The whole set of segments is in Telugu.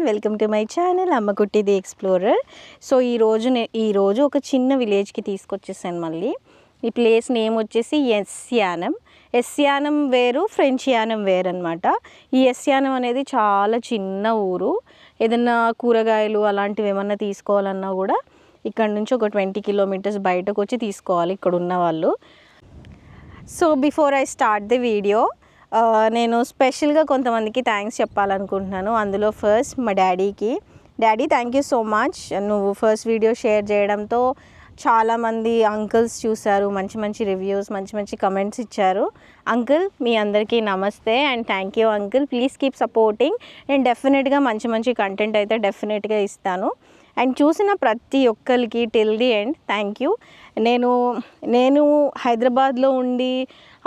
Welcome to my channel అమ్మకుట్టి the explorer. So ఈరోజు ఒక చిన్న విలేజ్కి తీసుకొచ్చేసాను. మళ్ళీ ఈ ప్లేస్ నేమ్ వచ్చేసి ఎస్యానం. ఎస్యానం వేరు, ఫ్రెంచ్ యానం వేరు అనమాట. ఈ ఎస్యానం అనేది చాలా చిన్న ఊరు. ఏదన్నా కూరగాయలు అలాంటివి ఏమన్నా తీసుకోవాలన్నా కూడా ఇక్కడ నుంచి ఒక 20 కిలోమీటర్స్ బయటకు వచ్చి తీసుకోవాలి ఇక్కడ ఉన్న వాళ్ళు. So before I start the video, నేను స్పెషల్గా కొంతమందికి థ్యాంక్స్ చెప్పాలనుకుంటున్నాను. అందులో ఫస్ట్ మా డాడీకి. Daddy, thank you so much. నువ్వు ఫస్ట్ వీడియో షేర్ చేయడంతో చాలామంది అంకుల్స్ చూశారు, మంచి మంచి రివ్యూస్, మంచి మంచి కమెంట్స్ ఇచ్చారు. అంకుల్, మీ అందరికీ నమస్తే and thank you uncle. Please keep supporting. నేను డెఫినెట్గా మంచి మంచి కంటెంట్ అయితే డెఫినెట్గా ఇస్తాను. అండ్ చూసిన ప్రతి ఒక్కరికి till the end thank you. నేను హైదరాబాద్లో ఉండి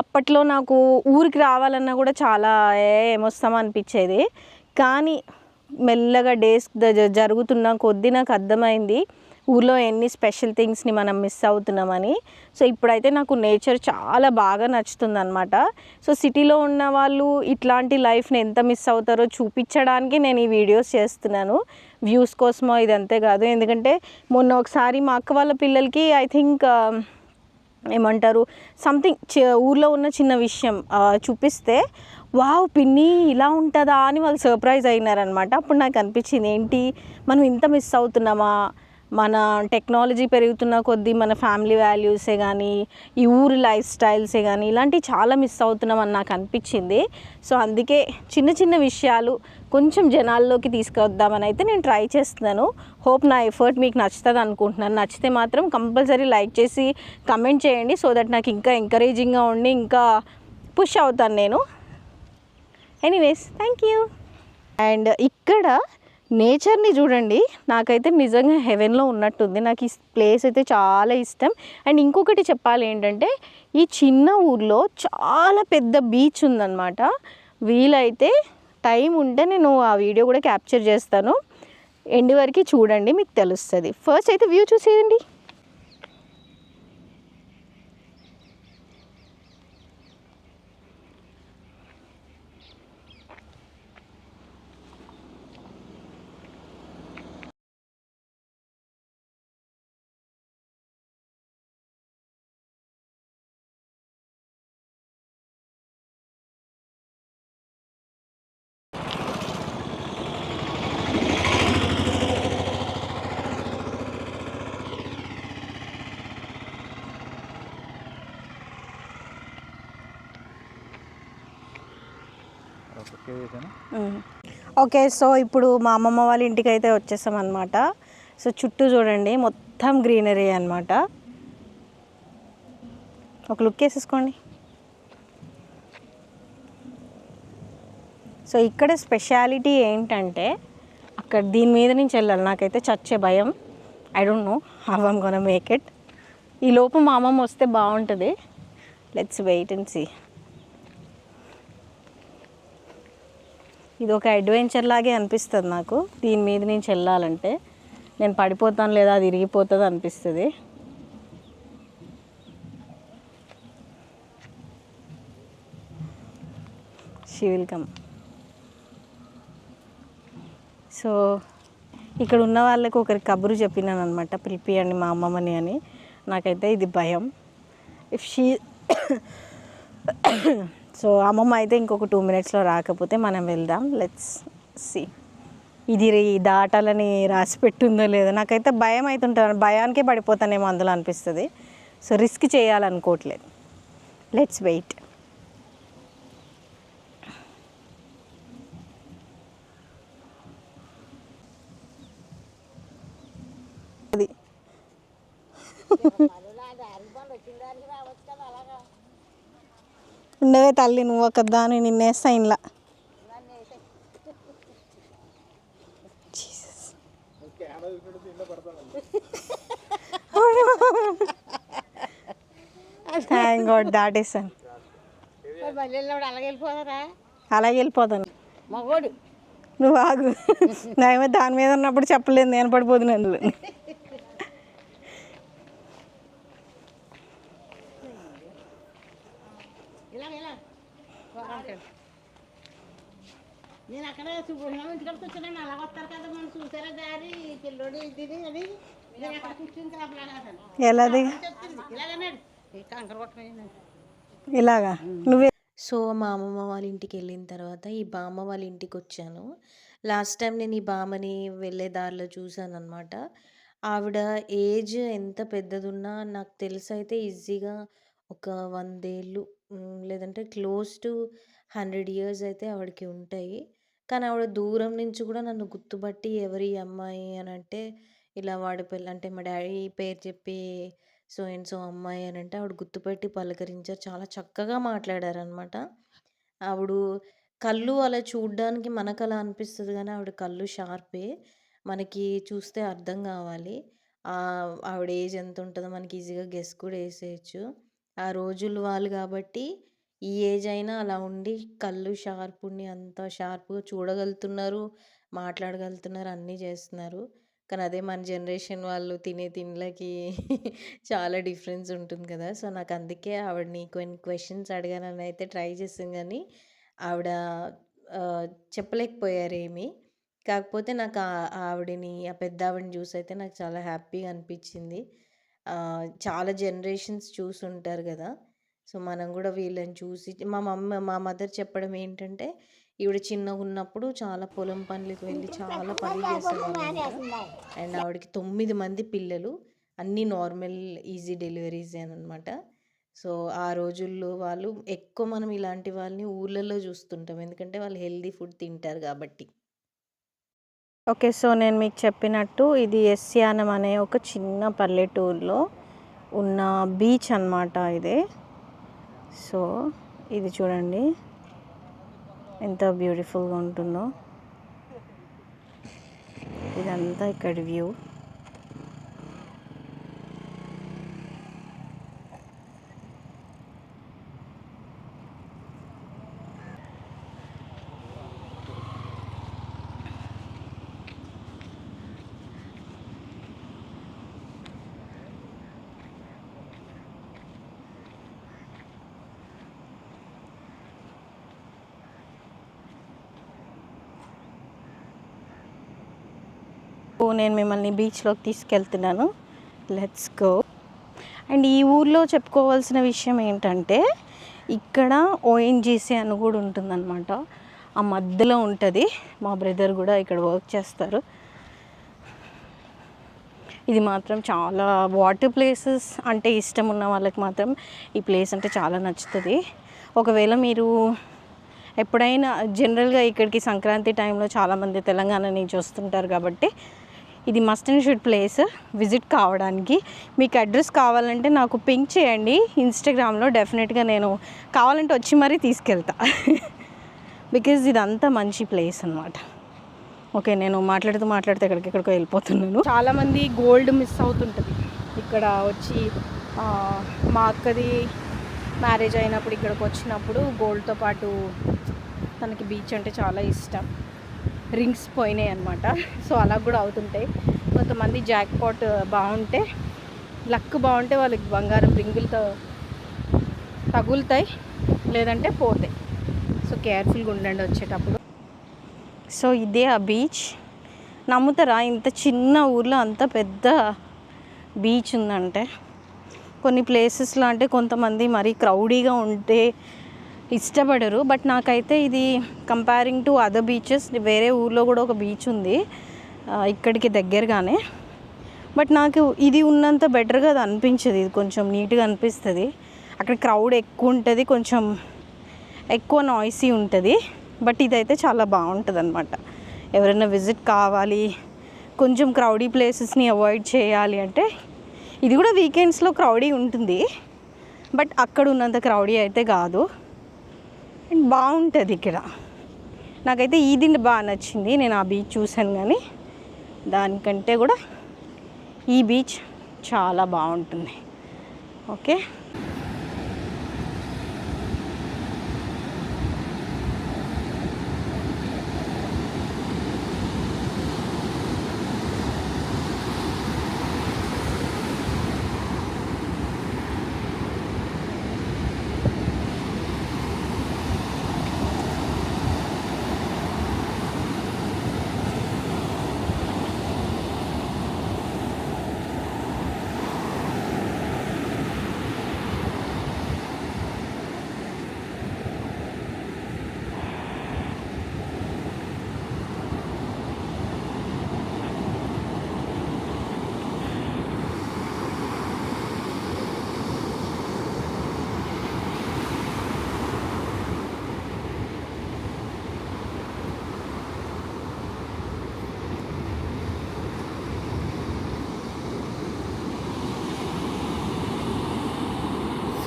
అప్పట్లో నాకు ఊరికి రావాలన్నా కూడా చాలా ఏమొస్తామో అనిపించేది. కానీ మెల్లగా డేస్ జరుగుతున్న కొద్దీ నాకు అర్థమైంది ఊర్లో ఎన్ని స్పెషల్ థింగ్స్ని మనం మిస్ అవుతున్నామని. సో ఇప్పుడైతే నాకు నేచర్ చాలా బాగా నచ్చుతుంది అనమాట. సో సిటీలో ఉన్న వాళ్ళు ఇట్లాంటి లైఫ్ని ఎంత మిస్ అవుతారో చూపించడానికి నేను ఈ వీడియోస్ చేస్తున్నాను. వ్యూస్ కోసమో ఇదంతే కాదు. ఎందుకంటే మొన్న ఒకసారి మా అక్క వాళ్ళ పిల్లలకి ఐ థింక్ ఏమంటారు సంథింగ్ ఊర్లో ఉన్న చిన్న విషయం చూపిస్తే వావ్ పిన్ని ఇలా ఉంటుందా అని వాళ్ళు సర్ప్రైజ్ అయినారనమాట. అప్పుడు నాకు అనిపించింది, ఏంటి మనం ఇంత మిస్ అవుతున్నామా? మన టెక్నాలజీ పెరుగుతున్న కొద్దీ మన ఫ్యామిలీ వాల్యూసే కానీ, ఈ ఊరి లైఫ్ స్టైల్సే కానీ ఇలాంటివి చాలా మిస్ అవుతున్నామని నాకు అనిపించింది. సో అందుకే చిన్న చిన్న విషయాలు కొంచెం జనాల్లోకి తీసుకొద్దామని అయితే నేను ట్రై చేస్తున్నాను. హోప్ నా ఎఫర్ట్ మీకు నచ్చుతుంది అనుకుంటున్నాను. నచ్చితే మాత్రం కంపల్సరీ లైక్ చేసి కమెంట్ చేయండి. సో దట్ నాకు ఇంకా ఎంకరేజింగ్గా ఉండి ఇంకా పుష్ అవుతాను నేను. Anyways thank you. అండ్ ఇక్కడ నేచర్ని చూడండి, నాకైతే నిజంగా హెవెన్లో ఉన్నట్టుంది. నాకు ఈ ప్లేస్ అయితే చాలా ఇష్టం. అండ్ ఇంకొకటి చెప్పాలి ఏంటంటే, ఈ చిన్న ఊర్లో చాలా పెద్ద బీచ్ ఉందన్నమాట. వీలైతే టైం ఉంటే నేను ఆ వీడియో కూడా క్యాప్చర్ చేస్తాను. ఎండ్ వరకు చూడండి, మీకు తెలుస్తుంది. ఫస్ట్ అయితే వ్యూ చూసేయండి. ఓకే, సో ఇప్పుడు మా అమ్మమ్మ వాళ్ళ ఇంటికి అయితే వచ్చేసాం అనమాట. సో చుట్టూ చూడండి, మొత్తం గ్రీనరీ అనమాట. ఒక లుక్ వేసేసుకోండి. సో ఇక్కడ స్పెషాలిటీ ఏంటంటే, అక్కడ దీని మీద నుంచి వెళ్ళాలి. నాకైతే చచ్చే భయం. I don't know how I'm gonna make it. ఈ లోపు మా అమ్మమ్మ వస్తే బాగుంటుంది. Let's wait and see. ఇది ఒక అడ్వెంచర్ లాగే అనిపిస్తుంది నాకు. దీని మీద నుంచి వెళ్ళాలంటే నేను పడిపోతాను లేదా అది ఇరిగిపోతుంది అనిపిస్తుంది. She will come. సో ఇక్కడ ఉన్న వాళ్ళకి ఒకరికి కబురు చెప్పినాను అనమాట, పిలిపియండి మా అమ్మమ్మని అని. నాకైతే ఇది భయం. ఇఫ్ షీ సో అమ్మమ్మ అయితే ఇంకొక 2 మినిట్స్లో రాకపోతే మనం వెళ్దాం. Let's see. ఇది దాటాలని రాసి పెట్టుందో లేదో. నాకైతే భయం అవుతుంటుంది, భయానికే పడిపోతానేమో అందులో అనిపిస్తుంది. సో రిస్క్ చేయాలనుకోవట్లేదు. Let's wait. అది ఉండవే తల్లి, నువ్వు ఒక దాన్ని నిన్నేస్తా ఇంట్లో. థ్యాంక్ గాడ్ దాట్ ఈస్ అలాగే వెళ్ళిపోతాను. నువ్వు ఆగు. దాని మీద ఉన్నప్పుడు చెప్పలేదు, నేను పడిపోతుంది అందులో. నేను అక్కడ సుబ్రహ్మణ్యం ఇంటికి కూర్చున్నాను. అలా వస్తారు కదా మనం చూసారా దారి పిల్లోడు ఇది అని నేను అక్కడ కూర్చుని కాపలాగాను. ఎలాది చెప్తుంది ఇలాగన్నాడు కంకర కొట్టమే ఇలాగా నువ్వే. సో మా అమ్మమ్మ వాళ్ళ ఇంటికి వెళ్ళిన తర్వాత ఈ బామ్మ వాళ్ళ ఇంటికి వచ్చాను. లాస్ట్ టైం నేను ఈ బామ్మని వెళ్ళే దారిలో చూశాను అనమాట. ఆవిడ ఏజ్ ఎంత పెద్దదున్నా నాకు తెలిసైతే ఈజీగా ఒక 100 ఏళ్ళు లేదంటే క్లోజ్ టు 100 ఇయర్స్ అయితే ఆవిడకి ఉంటాయి. కానీ ఆవిడ దూరం నుంచి కూడా నన్ను గుర్తుపట్టి ఎవరి ఈ అమ్మాయి అని అంటే ఇలా వాడిపల్లి అంటే మా డాడీ పేరు చెప్పి సో అండ్ సో అమ్మాయి అని అంటే ఆవిడ గుర్తుపెట్టి పలకరించారు. చాలా చక్కగా మాట్లాడారనమాట. ఆవిడ కళ్ళు అలా చూడ్డానికి మనకలా అనిపిస్తది గానీ ఆవిడ కళ్ళు షార్పే. మనకి చూస్తే అర్థం గావాలి. ఆవిడ ఏజ్ ఎంతుంటదో మనకి ఈజీగా గెస్ కూడా ఏసేయొచ్చు. ఆ రోజులు వాళ్ళు గాబట్టి ఈ ఏజ్ అయినా అలా ఉండి కళ్ళు షార్ప్ ఉండి అంత షార్ప్‌గా చూడగలుగుతున్నారు, మాట్లాడగలుగుతున్నారు, అన్నీ చేస్తున్నారు. కానీ అదే మన జనరేషన్ వాళ్ళు తినే తిండ్లకి చాలా డిఫరెన్స్ ఉంటుంది కదా! సో, నాకు అందుకే ఆవిడని కొన్ని క్వెషన్స్ అడగాలని అయితే ట్రై చేశాను గానీ, ఆవిడ చెప్పలేకపోయారేమి. కాకపోతే నాకు ఆవిడని ఆ పెద్దావిడని చూసైతే నాకు చాలా హ్యాపీగా అనిపించింది. చాలా జనరేషన్స్ చూసుంటారు గదా! సో, మనం గూడా వీళ్ళని చూసి మా మదర్ చెప్పడం ఏంటంటే, ఈవిడ చిన్నగున్నప్పుడు చాలా పొలం పనులకి వెళ్ళి చాలా పనులు చేసేవాళ్ళంట. అండ్ ఆవిడకి 9 మంది పిల్లలు. అన్నీ నార్మల్ ఈజీ డెలివరీసే అనమాట. సో, ఆ రోజుల్లో వాళ్ళు ఎక్కువ మనం ఇలాంటి వాళ్ళని ఊర్లలో చూస్తుంటాం. ఎందుకంటే వాళ్ళు హెల్తీ ఫుడ్ తింటారు గాబట్టి. ఓకే. సో, నేను మీకు చెప్పినట్టు ఇది ఎస్యానం అనే ఒక చిన్న పల్లెటూరులో ఉన్న బీచ్ అనమాట ఇది. సో, ఇది చూడండి ఎంత బ్యూటిఫుల్గా ఉంటుందో. ఇదంతా ఇక్కడ వ్యూ. నేను మిమ్మల్ని బీచ్లోకి తీసుకెళ్తున్నాను. Let's go. అండ్ ఈ ఊర్లో చెప్పుకోవాల్సిన విషయం ఏంటంటే ఇక్కడ ఓఎన్జీసీ అని కూడా ఉంటుందన్నమాట. ఆ మధ్యలో ఉంటుంది. మా బ్రదర్ కూడా ఇక్కడ వర్క్ చేస్తారు. ఇది మాత్రం చాలా వాటర్ ప్లేసెస్ అంటే ఇష్టం ఉన్న వాళ్ళకి మాత్రం ఈ ప్లేస్ అంటే చాలా నచ్చుతుంది. ఒకవేళ మీరు ఎప్పుడైనా జనరల్గా ఇక్కడికి సంక్రాంతి టైంలో చాలామంది తెలంగాణ నుంచి వస్తుంటారు కాబట్టి ఇది must and should place visit కావడానికి. మీకు అడ్రస్ కావాలంటే నాకు పింక్ చేయండి ఇన్స్టాగ్రామ్లో. డెఫినెట్గా నేను కావాలంటే వచ్చి మరీ తీసుకెళ్తా. బికాజ్ ఇదంతా మంచి ప్లేస్ అన్నమాట. ఓకే, నేను మాట్లాడుతూ ఎక్కడికెక్కడికో వెళ్ళిపోతున్నాను. చాలామంది గోల్డ్ మిస్ అవుతుంటుంది ఇక్కడ వచ్చి. మా అక్కది మ్యారేజ్ అయినప్పుడు ఇక్కడికి వచ్చినప్పుడు గోల్డ్తో పాటు తనకి బీచ్ అంటే చాలా ఇష్టం. రింగ్స్ పోయినాయి అనమాట. సో అలా కూడా అవుతుంటాయి. కొంతమంది జాక్ పాట్ బాగుంటే, లక్ బాగుంటే వాళ్ళకి బంగారం రింగులతో తగులుతాయి, లేదంటే పోతాయి. సో కేర్ఫుల్గా ఉండండి వచ్చేటప్పుడు. సో ఇదే ఆ బీచ్. నమ్ముతారా ఇంత చిన్న ఊర్లో అంత పెద్ద బీచ్ ఉందంటే? కొన్ని ప్లేసెస్లో అంటే కొంతమంది మరీ క్రౌడీగా ఉంటే ఇష్టపడరు. బట్ నాకైతే ఇది కంపేరింగ్ టు అదర్ బీచెస్, వేరే ఊర్లో కూడా ఒక బీచ్ ఉంది ఇక్కడికి దగ్గరగానే. బట్ నాకు ఇది ఉన్నంత బెటర్గా అది అనిపించదు. ఇది కొంచెం నీట్గా అనిపిస్తుంది. అక్కడ క్రౌడ్ ఎక్కువ ఉంటుంది, కొంచెం ఎక్కువ నాయిసీ ఉంటుంది. బట్ ఇదైతే చాలా బాగుంటుంది అనమాట. ఎవరైనా విజిట్ కావాలి, కొంచెం క్రౌడీ ప్లేసెస్ని అవాయిడ్ చేయాలి అంటే ఇది కూడా వీకెండ్స్లో క్రౌడీ ఉంటుంది. బట్ అక్కడ ఉన్నంత క్రౌడీ అయితే కాదు. అండ్ బాగుంటుంది ఇక్కడ. నాకైతే ఇది బాగా నచ్చింది. నేను ఆ బీచ్ చూశాను కానీ దానికంటే కూడా ఈ బీచ్ చాలా బాగుంటుంది. ఓకే,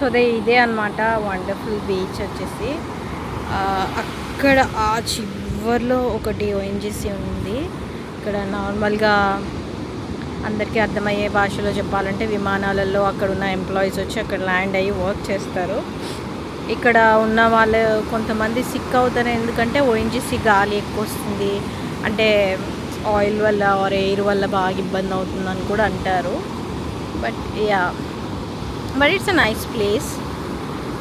సో ఇదే అనమాట వండర్ఫుల్ బీచ్ వచ్చేసి. అక్కడ ఆ చివర్లో ఒకటి ఓఎన్జీసీ ఉంది. ఇక్కడ నార్మల్గా అందరికీ అర్థమయ్యే భాషలో చెప్పాలంటే విమానాలలో అక్కడ ఉన్న ఎంప్లాయీస్ వచ్చి అక్కడ ల్యాండ్ అయ్యి వర్క్ చేస్తారు. ఇక్కడ ఉన్న వాళ్ళు కొంతమంది సిక్ అవుతారు, ఎందుకంటే ఓఎన్జీసీ గాలి ఎక్కువ వస్తుంది అంటే ఆయిల్ వల్ల ఆర్ ఎయిర్ వల్ల బాగా ఇబ్బంది అవుతుందని కూడా అంటారు. But it's a nice place.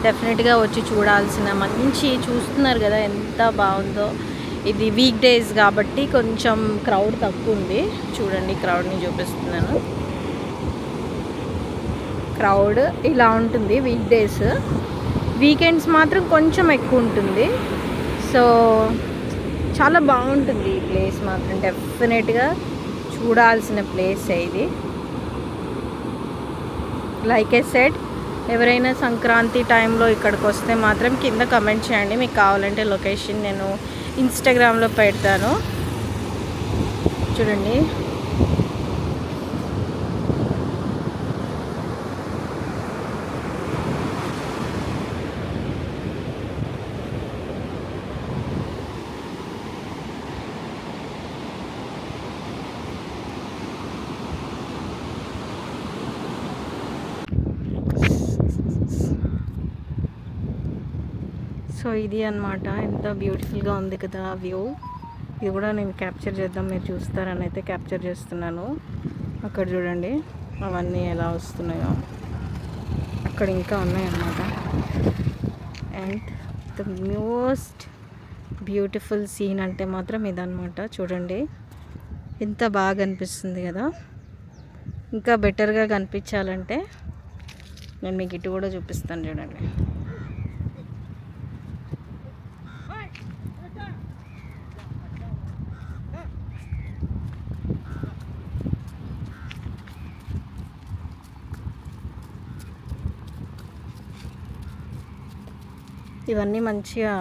డెఫినెట్గా వచ్చి చూడాల్సిన మంచి, చూస్తున్నారు కదా ఎంత బాగుందో. ఇది వీక్ డేస్ కాబట్టి కొంచెం క్రౌడ్ తక్కువ ఉంది. చూడండి, క్రౌడ్ని చూపిస్తున్నాను. క్రౌడ్ ఇలా ఉంటుంది వీక్ డేస్. వీకెండ్స్ మాత్రం కొంచెం ఎక్కువ ఉంటుంది. సో చాలా బాగుంటుంది ఈ ప్లేస్ మాత్రం. డెఫినెట్గా చూడాల్సిన ప్లేస్ ఇది. లైక్ ఐ సెడ్, ఎవరైనా సంక్రాంతి టైంలో ఇక్కడికి వస్తే మాత్రం కింద కమెంట్ చేయండి. మీకు కావాలంటే లొకేషన్ నేను ఇన్స్టాగ్రామ్లో పెడతాను. చూడండి, సో ఇది అన్నమాట. ఎంత బ్యూటిఫుల్గా ఉంది కదా వ్యూ. ఇది కూడా నేను క్యాప్చర్ చేద్దాం, మీరు చూస్తారని అయితే క్యాప్చర్ చేస్తున్నాను. అక్కడ చూడండి అవన్నీ ఎలా వస్తున్నాయో, అక్కడ ఇంకా ఉన్నాయన్నమాట. And the most beautiful scene అంటే మాత్రం ఇదన్నమాట. చూడండి ఎంత బాగా అనిపిస్తుంది కదా. ఇంకా బెటర్గా కనిపించాలంటే నేను మీకు ఇటు కూడా చూపిస్తాను. చూడండి, ఇవన్నీ మంచిగా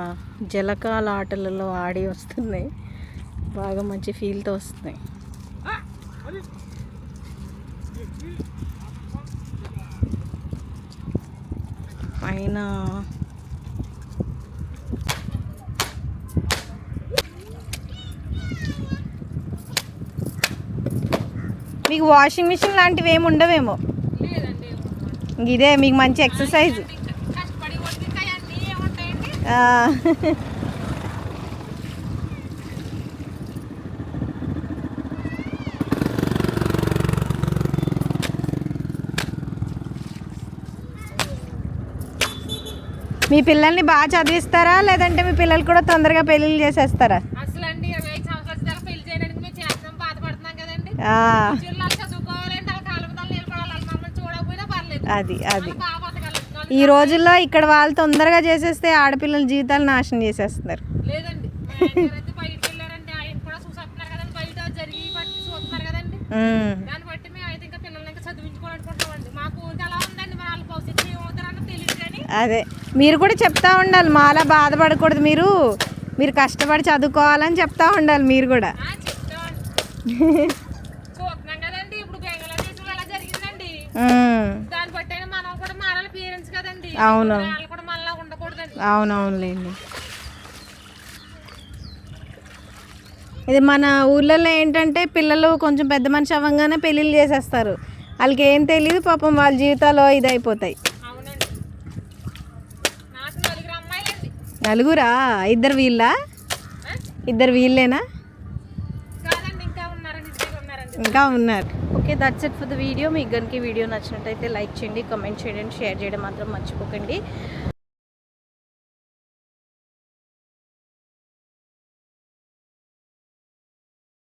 జలకాల ఆటలలో ఆడి వస్తున్నాయి. బాగా మంచి ఫీల్తో వస్తున్నాయి. పైన మీకు వాషింగ్ మిషన్ లాంటివి ఏమి ఉండవేమో. ఇదే మీకు మంచి ఎక్సర్సైజ్. మీ పిల్లల్ని బాగా చదివిస్తారా, లేదంటే మీ పిల్లలు కూడా తొందరగా పెళ్ళిళ్ళు చేసేస్తారా? అది అది ఈ రోజుల్లో ఇక్కడ వాళ్ళు తొందరగా చేసేస్తే ఆడపిల్లల జీవితాలు నాశనం చేసేస్తున్నారు. అదే మీరు కూడా చెప్తా ఉండాలి, మాలా బాధపడకూడదు, మీరు కష్టపడి చదువుకోవాలని చెప్తా ఉండాలి మీరు కూడా. అవును అవునవునులేండి. ఇది మన ఊర్లలో ఏంటంటే పిల్లలు కొంచెం పెద్ద మనిషి అవ్వగానే పెళ్ళిళ్ళు చేసేస్తారు. వాళ్ళకి ఏం తెలియదు పాపం, వాళ్ళ జీవితాలు ఇదైపోతాయి. నలుగురా? ఇద్దరు వీళ్ళేనా? ఇంకా ఉన్నారు. Okay, that's it for the video. మీకు కనుక వీడియో నచ్చినట్టయితే లైక్ చేయండి, కామెంట్ చేయండి, షేర్ చేయడం మాత్రం మర్చిపోకండి.